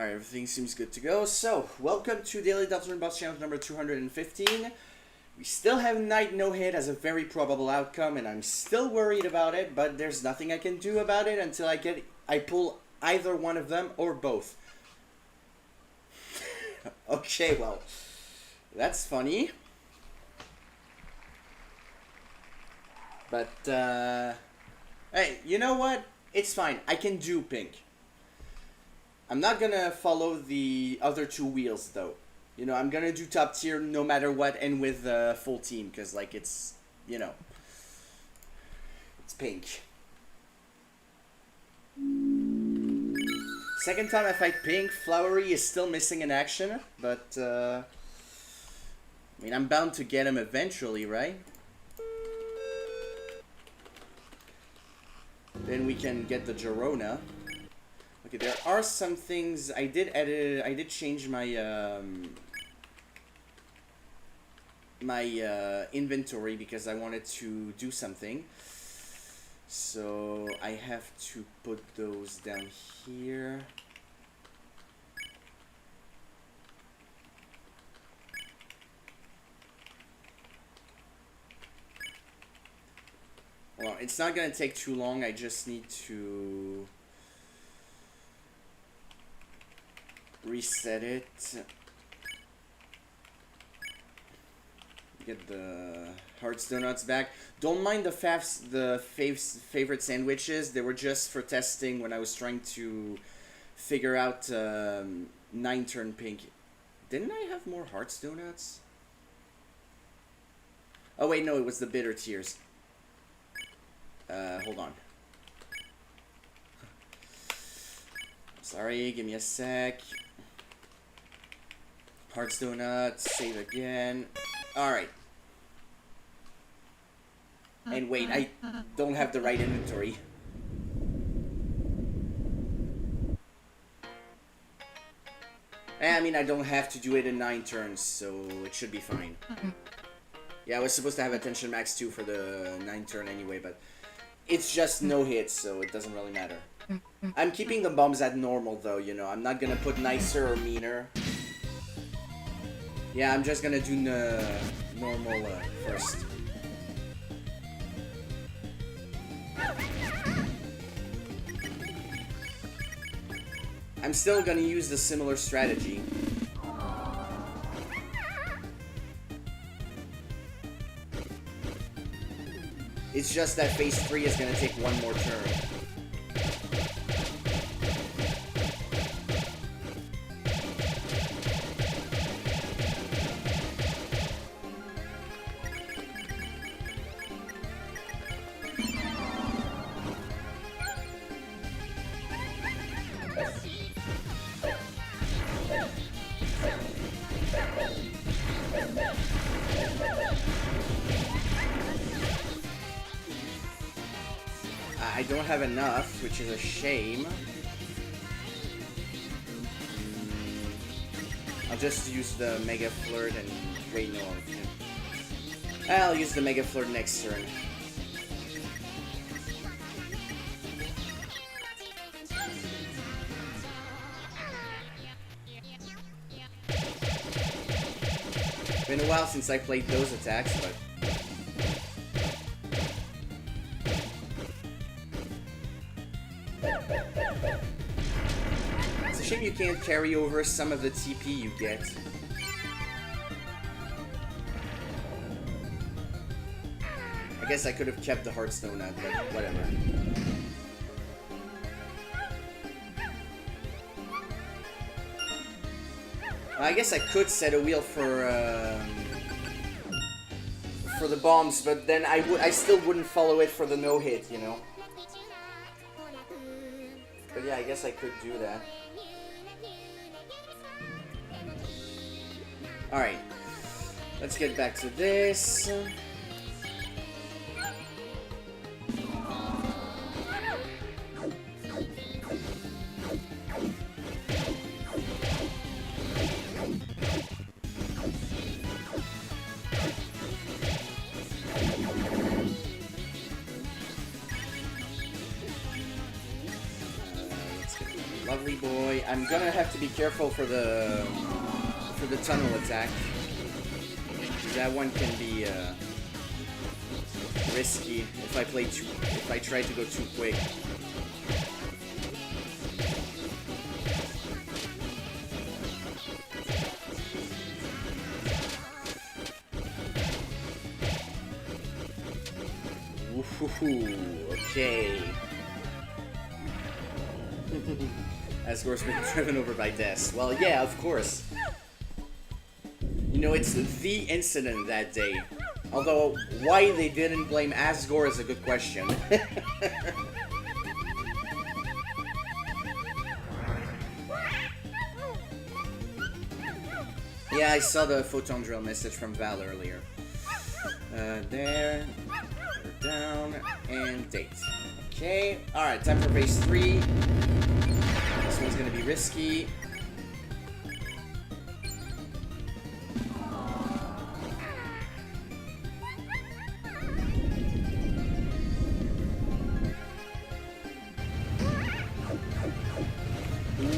Alright, everything seems good to go. So, welcome to Daily Deltarune Boss channel number 215. We still have Knight no hit as a very probable outcome, and I'm still worried about it, but there's nothing I can do about it until I pull either one of them or both. Okay, well, that's funny. But, hey, you know what? It's fine. I can do pink. I'm not gonna follow the other two wheels, though. You know, I'm gonna do top tier no matter what and with the full team, because, like, it's, you know, it's pink. Second time I fight pink, Flowery is still missing in action, but, I mean, I'm bound to get him eventually, right? Then we can get the Girona. Okay, there are some things I did edit. I did change my inventory because I wanted to do something. So I have to put those down here. Well, it's not gonna take too long. I just need to reset it. Get the Hearts Donuts back. Don't mind the favorite sandwiches. They were just for testing when I was trying to figure out 9-turn pink. Didn't I have more Hearts Donuts? Oh wait, no, it was the bitter tears. Hold on. Sorry, give me a sec. Hearts Donuts, save again. Alright. And wait, I don't have the right inventory. I mean, I don't have to do it in 9 turns, so it should be fine. Yeah, I was supposed to have attention max 2 for the 9 turn anyway, but it's just no hits, so it doesn't really matter. I'm keeping the bombs at normal, though, you know. I'm not gonna put nicer or meaner. Yeah, I'm just gonna do normal first. I'm still gonna use the similar strategy. It's just that phase 3 is gonna take one more turn. I don't have enough, which is a shame. I'll just use the Mega Flirt and... Wait, no. I'll use the Mega Flirt next turn. Been a while since I played those attacks, but... It's a shame you can't carry over some of the TP you get. I guess I could have kept the Hearthstone out, but whatever. I guess I could set a wheel for the bombs, but then I still wouldn't follow it for the no-hit, you know? But yeah, I guess I could do that. Alright. Let's get back to this. Lovely boy. I'm gonna have to be careful for the tunnel attack. That one can be risky if I try to go too quick. Ooh, okay. Asgore's been driven over by Des. Well, yeah, of course. You know, it's the incident that day. Although, why they didn't blame Asgore is a good question. Yeah, I saw the photon drill message from Val earlier. There. Down. And date. Okay. Alright, time for phase 3. This one's gonna be risky.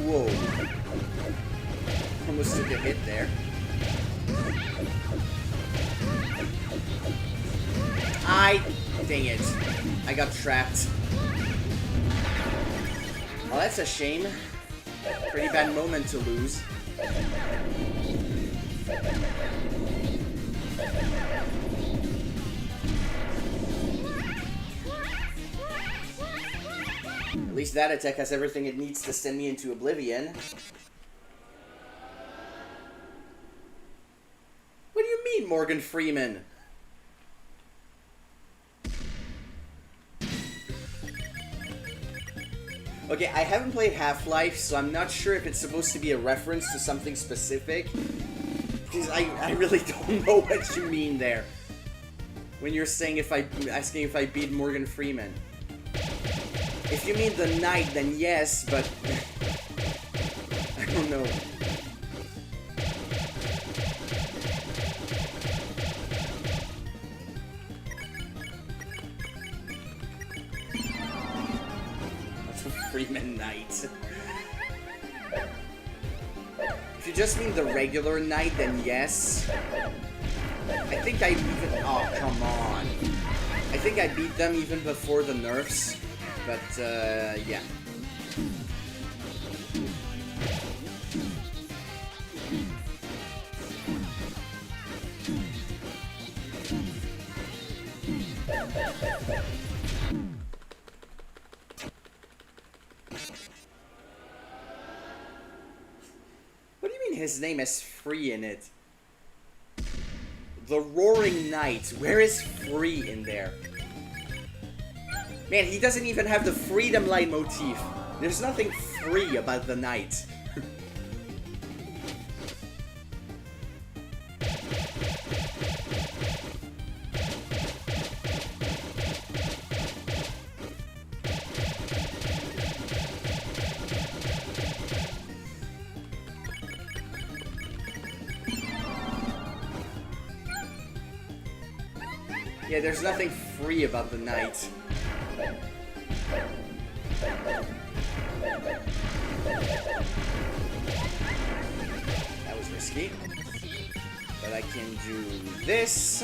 Whoa. Almost took a hit there. Dang it. I got trapped. Well, that's a shame. Pretty bad moment to lose. At least that attack has everything it needs to send me into oblivion. What do you mean, Morgan Freeman? Okay, I haven't played Half-Life, so I'm not sure if it's supposed to be a reference to something specific. Because I really don't know what you mean there. When you're saying asking if I beat Morgan Freeman. If you mean the knight, then yes, but I don't know. Freeman Knight. If you just mean the regular knight, then yes. I think I even... Oh, come on. I think I beat them even before the nerfs. But, yeah. His name is free in it. The Roaring Knight. Where is free in there? Man, he doesn't even have the freedom light motif. There's nothing free about the knight. Yeah, there's nothing free about the knight. That was risky. But I can do this.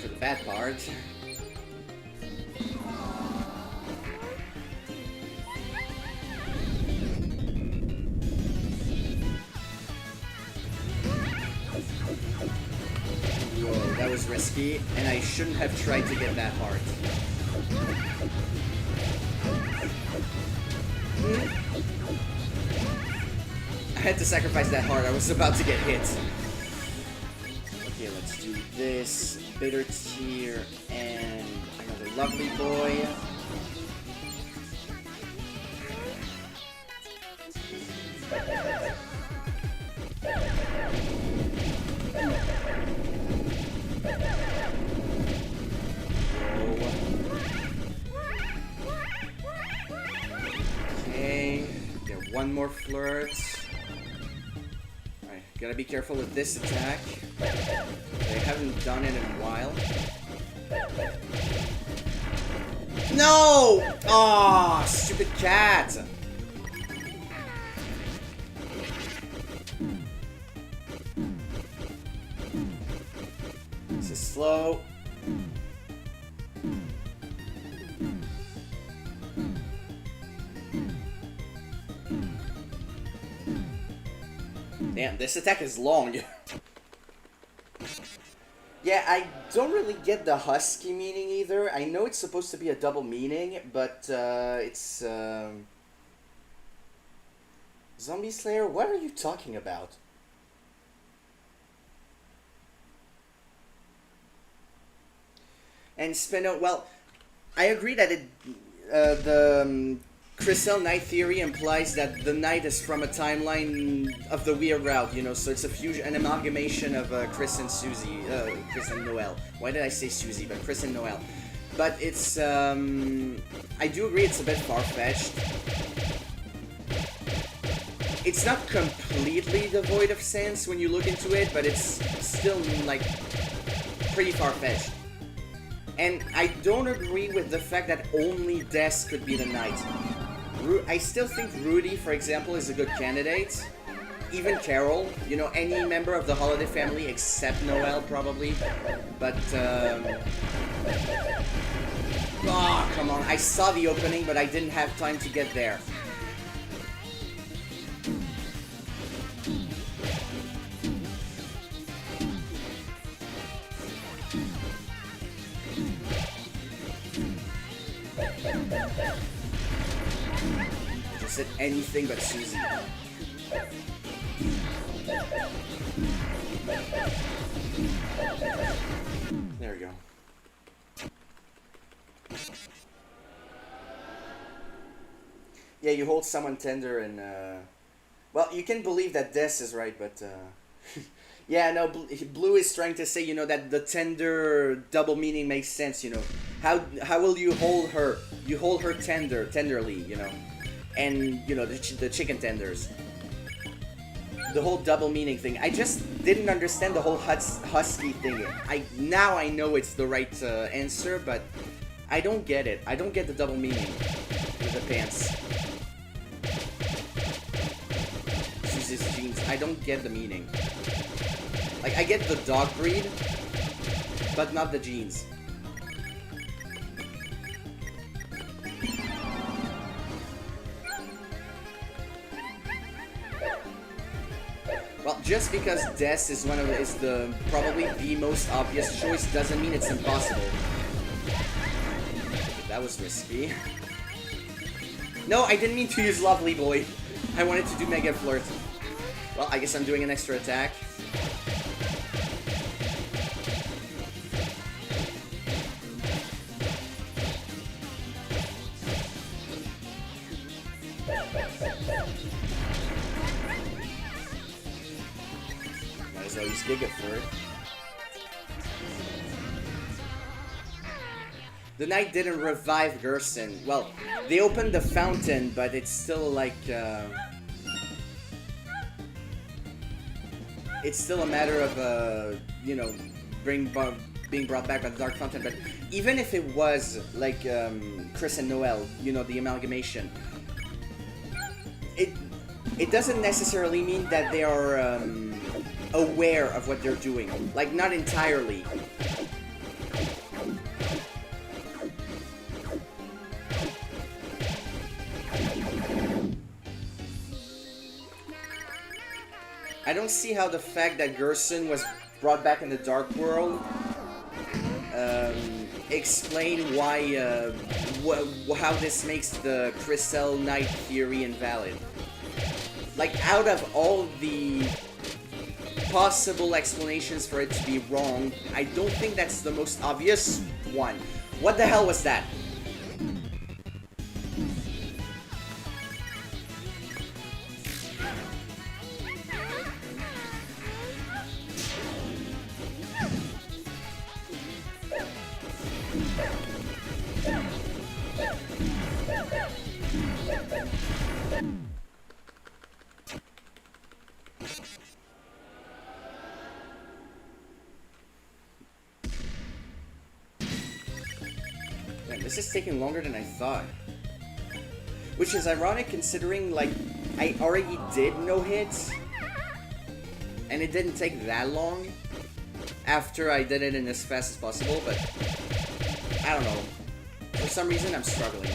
for the bad part. Whoa, that was risky, and I shouldn't have tried to get that hard. I had to sacrifice that hard. I was about to get hit. Okay, let's do this. Bitter Tear and another lovely boy. Okay, get one more flirt. Alright, gotta be careful with this attack. They haven't done it in a while. No! Aw, stupid cat! This is slow. Damn, this attack is long. Yeah, I don't really get the husky meaning either. I know it's supposed to be a double meaning, but it's... Zombie Slayer, what are you talking about? And Spino, well, I agree that the Crystal Knight theory implies that the Knight is from a timeline of the Weird Route, you know, so it's a fusion, an amalgamation of Chris and Susie, Chris and Noelle. Why did I say Susie, but Chris and Noelle. But it's, I do agree it's a bit far-fetched. It's not completely devoid of sense when you look into it, but it's still, like, pretty far-fetched. And I don't agree with the fact that only Des could be the Knight. I still think Rudy, for example, is a good candidate. Even Carol, you know, any member of the Holiday family except Noelle, probably. But, oh, come on. I saw the opening, but I didn't have time to get there. Just said anything but Susie. There we go. Yeah, you hold someone tender and, well, you can believe that Des is right, but, yeah, no, Blue is trying to say, you know, that the tender double meaning makes sense, you know. How will you hold her? You hold her tenderly, you know. And, you know, the chicken tenders. The whole double meaning thing. I just didn't understand the whole husky thing. Now I know it's the right answer, but I don't get it. I don't get the double meaning with the pants. Susie's jeans. I don't get the meaning. Like, I get the dog breed, but not the jeans. Well, just because Des is probably the most obvious choice doesn't mean it's impossible. That was risky. No, I didn't mean to use Lovely Boy. I wanted to do Mega Flirt. Well, I guess I'm doing an extra attack. Might as well use Giga Flirt. The Knight didn't revive Gerson. Well, they opened the fountain, but it's still like, it's still a matter of, you know, being brought back by the Dark Fountain. But even if it was, like, Chris and Noelle, you know, the amalgamation, it doesn't necessarily mean that they are, aware of what they're doing. Like, not entirely. I don't see how the fact that Gerson was brought back in the Dark World explain why, how this makes the Crystal Knight theory invalid. Like, out of all the possible explanations for it to be wrong, I don't think that's the most obvious one. What the hell was that? Man, this is taking longer than I thought. Which is ironic considering, like, I already did no hits. And it didn't take that long after I did it in as fast as possible, but I don't know. For some reason, I'm struggling.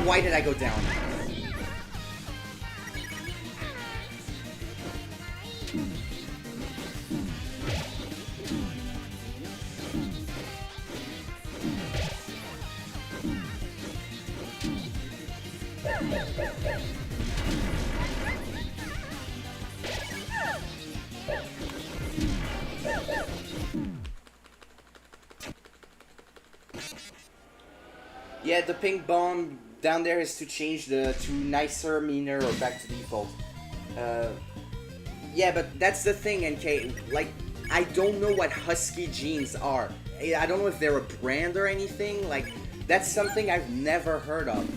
Why did I go down? Yeah, the pink bomb down there is to change to nicer, meaner, or back to default. Yeah, but that's the thing, NK. Like, I don't know what Husky jeans are. I don't know if they're a brand or anything. Like, that's something I've never heard of.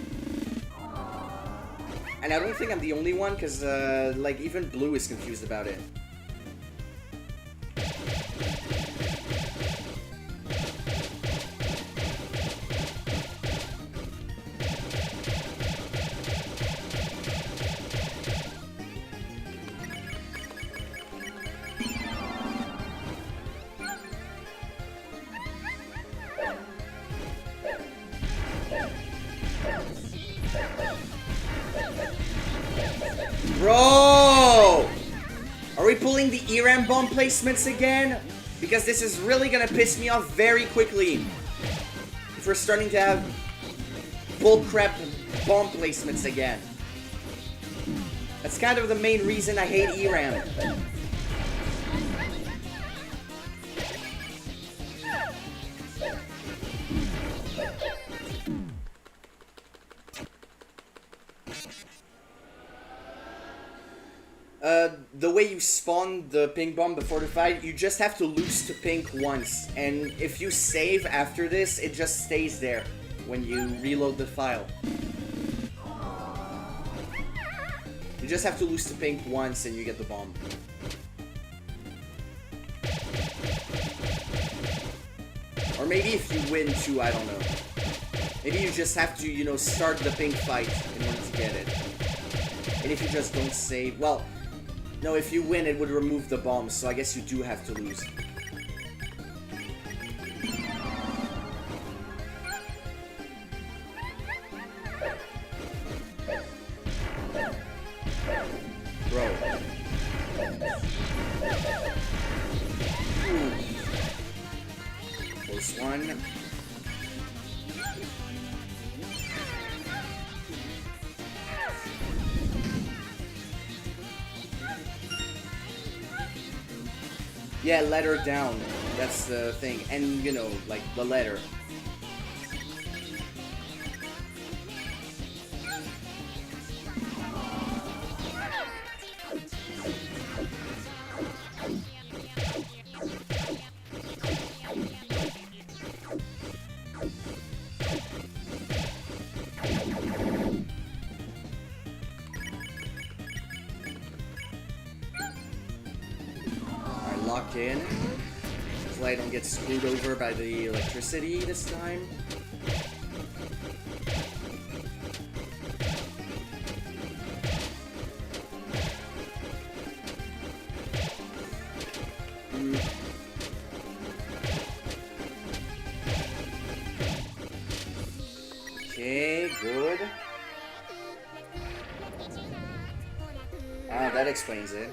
And I don't think I'm the only one, because, like, even Blue is confused about it. Bro! Are we pulling the ERAM bomb placements again? Because this is really gonna piss me off very quickly. If we're starting to have bullcrap bomb placements again. That's kind of the main reason I hate ERAM. The way you spawn the pink bomb before the fight, you just have to lose to pink once. And if you save after this, it just stays there when you reload the file. You just have to lose to pink once and you get the bomb. Or maybe if you win too, I don't know. Maybe you just have to, you know, start the pink fight in order to get it. And if you just don't save, well, no, if you win, it would remove the bomb, so I guess you do have to lose. Bro. Ooh. Close one. Yeah, let her down. That's the thing. And, you know, like, the letter. Lock in. Hopefully I don't get screwed over by the electricity this time. good. Ah, that explains it.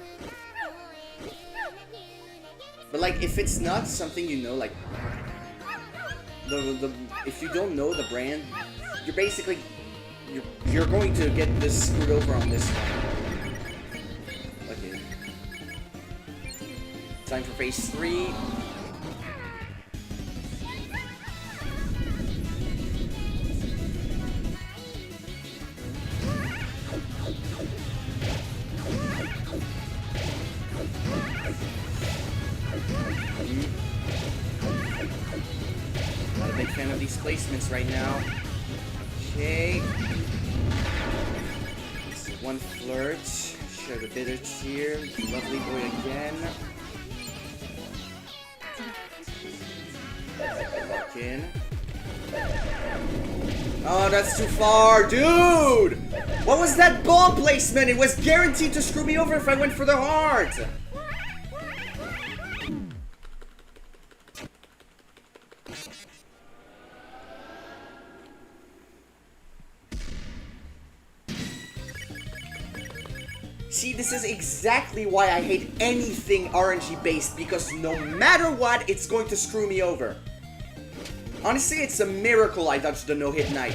But like, if it's not something you know, like if you don't know the brand, you're basically you're going to get this screwed over on this one. Okay. Time for phase 3. Not a big fan of these placements right now. Okay. One flirt. Show the bitter tear. Lovely boy again. Lock in. Oh, that's too far, dude! What was that ball placement? It was guaranteed to screw me over if I went for the heart. See, this is exactly why I hate anything RNG based, because no matter what, it's going to screw me over. Honestly, it's a miracle I dodged the no-hit knight.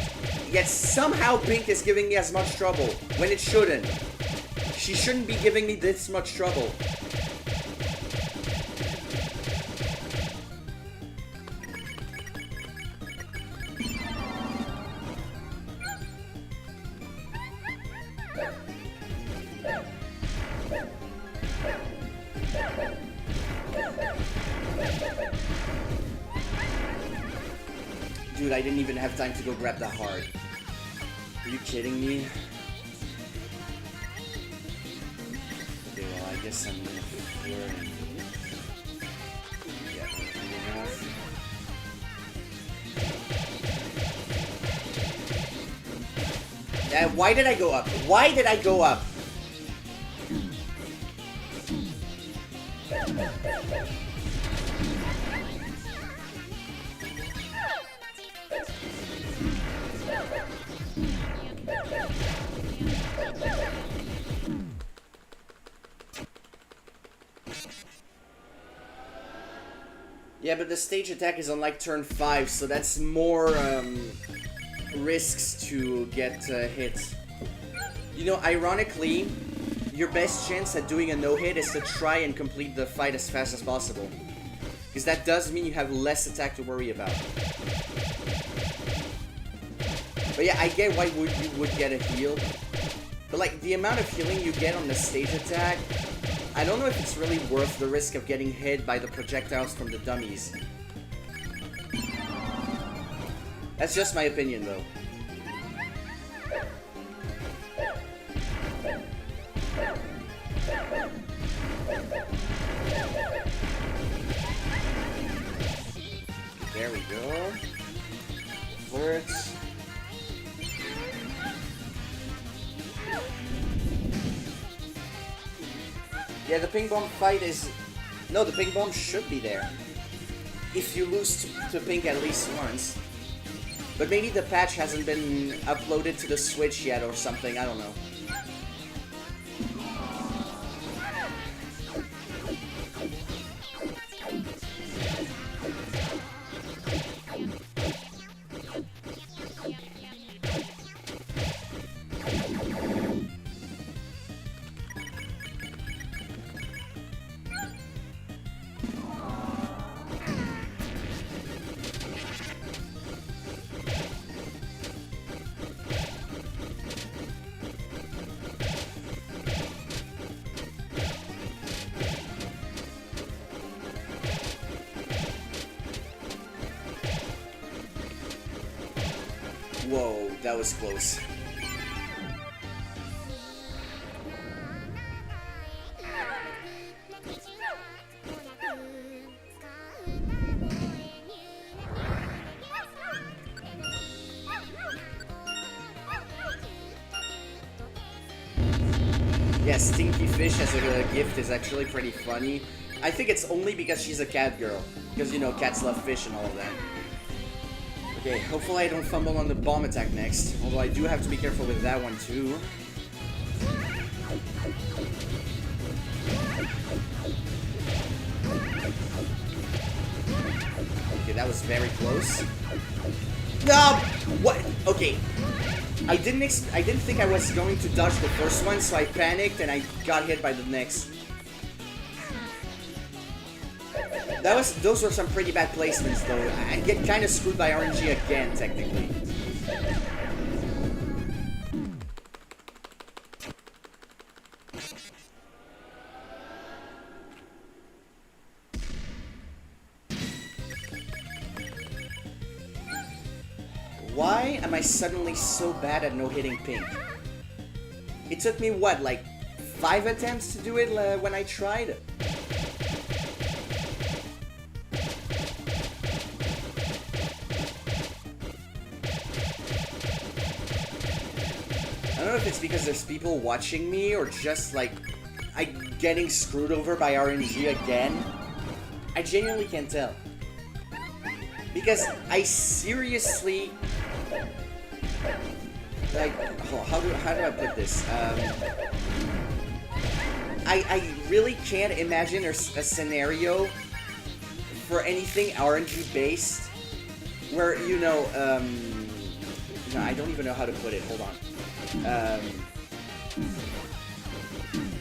Yet somehow Pink is giving me as much trouble, when it shouldn't. She shouldn't be giving me this much trouble. Dude, I didn't even have time to go grab the heart. Are you kidding me? Okay, well, I guess I'm gonna flirt and get enough. Why did I go up? Why did I go up? Yeah, but the stage attack is on like turn 5, so that's more risks to get hit. You know, ironically, your best chance at doing a no-hit is to try and complete the fight as fast as possible. Because that does mean you have less attack to worry about. But yeah, I get why you would get a heal. But like, the amount of healing you get on the stage attack, I don't know if it's really worth the risk of getting hit by the projectiles from the dummies. That's just my opinion, though. There we go. Flirts. Yeah, the ping bomb fight is... No, the ping bomb should be there. If you lose to pink at least once. But maybe the patch hasn't been uploaded to the Switch yet or something, I don't know. Whoa, that was close. Yeah, Stinky Fish as a gift is actually pretty funny. I think it's only because she's a cat girl. Because, you know, cats love fish and all of that. Okay, hopefully I don't fumble on the bomb attack next. Although I do have to be careful with that one too. Okay, that was very close. No! What? Okay. I didn't think I was going to dodge the first one, so I panicked and I got hit by the next. Those were some pretty bad placements though. I get kind of screwed by RNG again, technically. Why am I suddenly so bad at no-hitting pink? It took me, what, like 5 attempts to do it when I tried? I don't know if it's because there's people watching me or just like I'm getting screwed over by RNG again. I genuinely can't tell. Because I seriously, like, oh, how do I put this? I really can't imagine a scenario for anything RNG based where, you know, no, I don't even know how to put it. Hold on.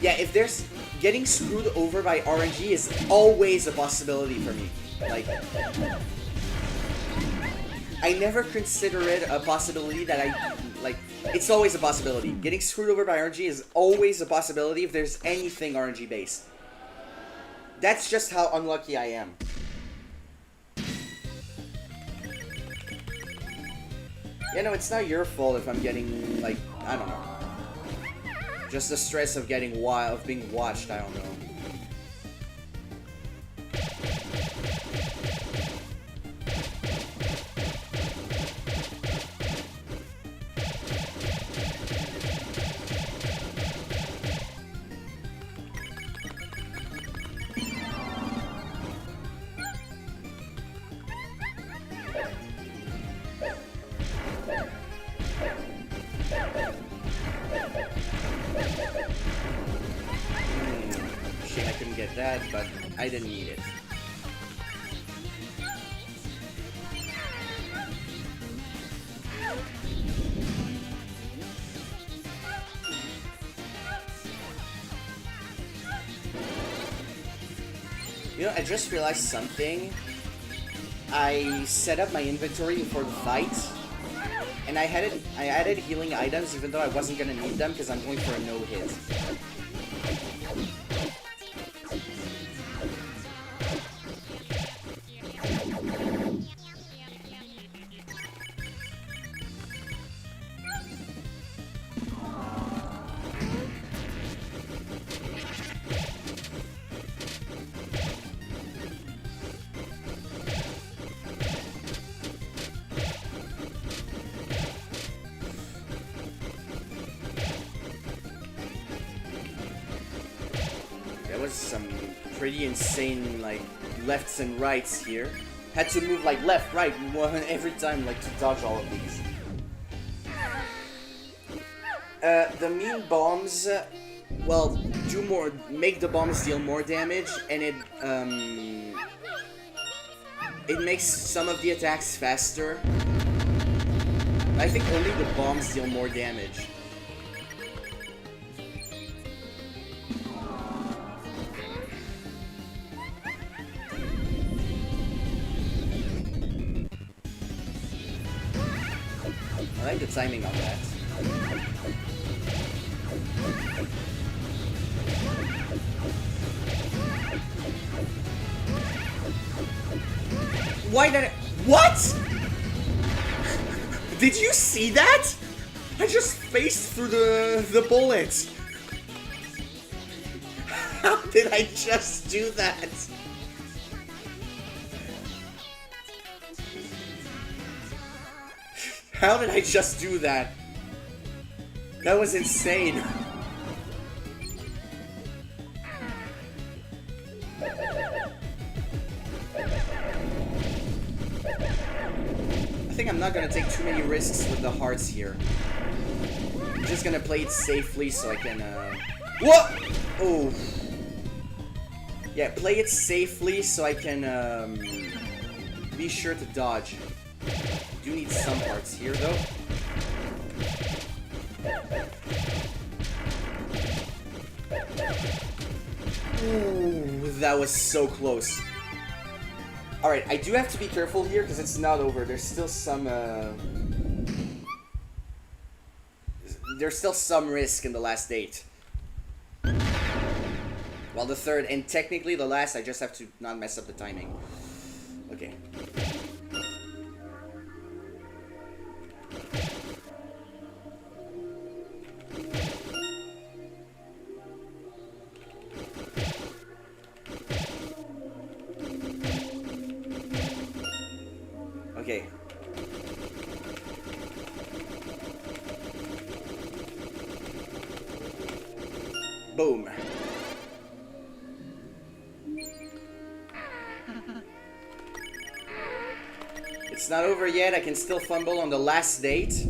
Yeah, if there's getting screwed over by RNG is always a possibility for me. Like, I never consider it a possibility that it's always a possibility. Getting screwed over by RNG is always a possibility if there's anything RNG based. That's just how unlucky I am. Yeah, no, it's not your fault if I'm getting, like, I don't know. Just the stress of getting of being watched, I don't know. Shame I couldn't get that, but I didn't need it. You know, I just realized something. I set up my inventory before the fight, and I added healing items even though I wasn't gonna need them because I'm going for a no-hit. Some pretty insane, like, lefts and rights here. Had to move, like, left, right, every time, like, to dodge all of these. The mean bombs, well, make the bombs deal more damage, and it makes some of the attacks faster. I think only the bombs deal more damage. I like the timing on that. Why did what? Did you see that? I just faced through the bullets. How did I just do that? How did I just do that? That was insane. think I'm not gonna take too many risks with the hearts here. I'm just gonna play it safely so I can, What? Oh. Yeah, play it safely so I can, be sure to dodge. Do need some hearts here, though. Ooh, that was so close. Alright, I do have to be careful here because it's not over. There's still some, there's still some risk in the last 8. Well, the third, and technically the last, I just have to not mess up the timing. Okay. Okay. Boom. It's not over yet. I can still fumble on the last date.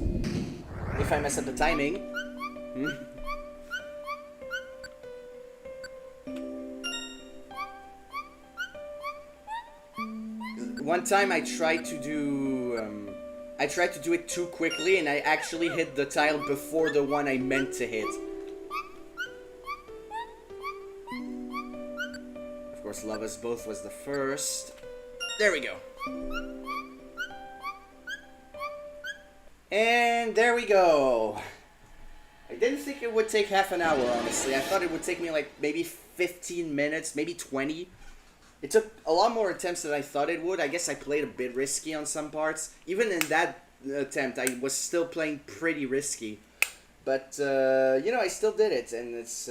If I mess up the timing. One time I tried to do it too quickly and I actually hit the tile before the one I meant to hit. Of course, Love Us Both was the first. There we go. And there we go. I didn't think it would take half an hour, honestly. I thought it would take me like maybe 15 minutes, maybe 20. It took a lot more attempts than I thought it would. I guess I played a bit risky on some parts. Even in that attempt, I was still playing pretty risky. But, you know, I still did it. And it's,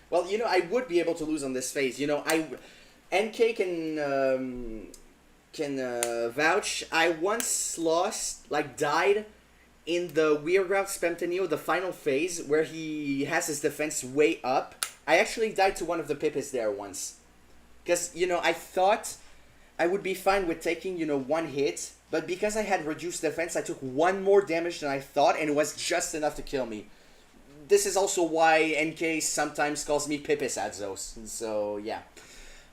well, you know, I would be able to lose on this phase. You know, NK can vouch. I once lost, like died, in the Weirgrout Spamtenio, the final phase, where he has his defense way up. I actually died to one of the Pippis there once. Because, you know, I thought I would be fine with taking, you know, one hit. But because I had reduced defense, I took one more damage than I thought, and it was just enough to kill me. This is also why NK sometimes calls me Pippis Adzos. So, yeah.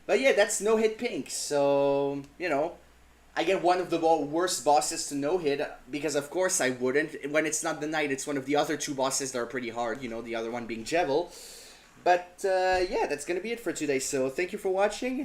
But yeah, that's no-hit pink. So, you know, I get one of the worst bosses to no-hit, because of course I wouldn't. When it's not the knight, it's one of the other 2 bosses that are pretty hard, you know, the other one being Jevil. But, yeah, that's gonna be it for today. So, thank you for watching, and